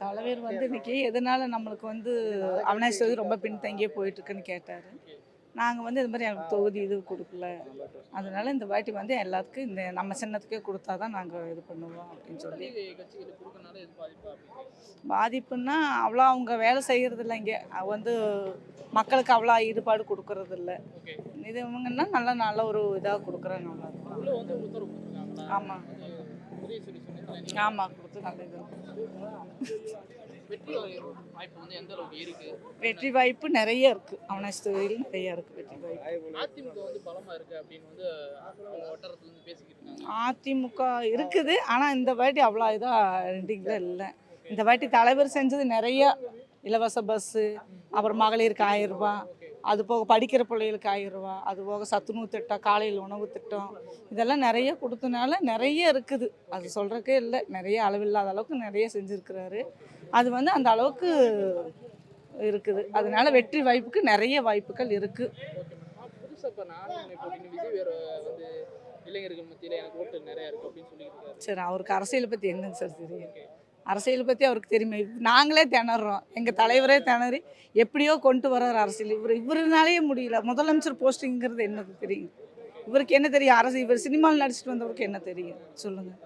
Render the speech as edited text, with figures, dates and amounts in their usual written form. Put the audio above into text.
தலைவர் வந்து இன்னைக்கு எதனால நம்மளுக்கு வந்து அவினாஷ் தொகுதி ரொம்ப பின்தங்கியே போயிட்டு இருக்குன்னு கேட்டார். நாங்கள் வந்து இது மாதிரி எனக்கு தொகுதி இது கொடுக்கல, அதனால இந்த வாட்டி வந்து எல்லாத்துக்கும் இந்த நம்ம சின்னத்துக்கே கொடுத்தா தான் நாங்கள் இது பண்ணுவோம் அப்படின்னு சொல்லி. பாதிப்புன்னா அவ்வளோ அவங்க வேலை செய்கிறது இல்லை, இங்கே வந்து மக்களுக்கு அவ்வளோ ஈடுபாடு கொடுக்கறது இல்லை. இது இவங்கன்னா நல்ல நல்ல ஒரு இதாக கொடுக்குறாங்க. ஆமாம் ஆமாம் கொடுத்து நல்ல இது. வெற்றி வாய்ப்பு நிறைய இருக்கு. அவினாஷ் தொகுதியில் நிறைய இருக்கு வெற்றி வாய்ப்பு. அதிமுக இருக்குது, ஆனால் இந்த வாட்டி அவ்வளோ இதாக ரெண்டிங்கில் இல்லை. இந்த வாட்டி தலைவர் செஞ்சது நிறைய இலவச பஸ்ஸு, அப்புறம் மகளிருக்கு 1000 ரூபா, அது போக படிக்கிற பிள்ளைகளுக்கு 1000 ரூபா, அது போக சத்துணவு திட்டம், காலையில் உணவு திட்டம், இதெல்லாம் நிறைய கொடுத்தனால நிறைய இருக்குது. அது சொல்கிறக்கே இல்லை, நிறைய அளவில்லாத அளவுக்கு நிறைய செஞ்சுருக்கிறாரு. அது வந்து அந்த அளவுக்கு இருக்குது. அதனால வெற்றி வாய்ப்புக்கு நிறைய வாய்ப்புகள் இருக்குது. சரி, அவருக்கு அரசியலை பற்றி என்னங்க சார் தெரியும்? அரசியலை பற்றி அவருக்கு தெரியுமா? நாங்களே திணறோம், எங்கள் தலைவரே திணறி எப்படியோ கொண்டு வர்றாரு அரசியல். இவருனாலே முடியல. முதலமைச்சர் போஸ்டிங்கிறது என்னது தெரியும்? இவருக்கு என்ன தெரியும்? இவர் சினிமாவில் நடிச்சிட்டு வந்தவருக்கு என்ன தெரியும் சொல்லுங்கள்?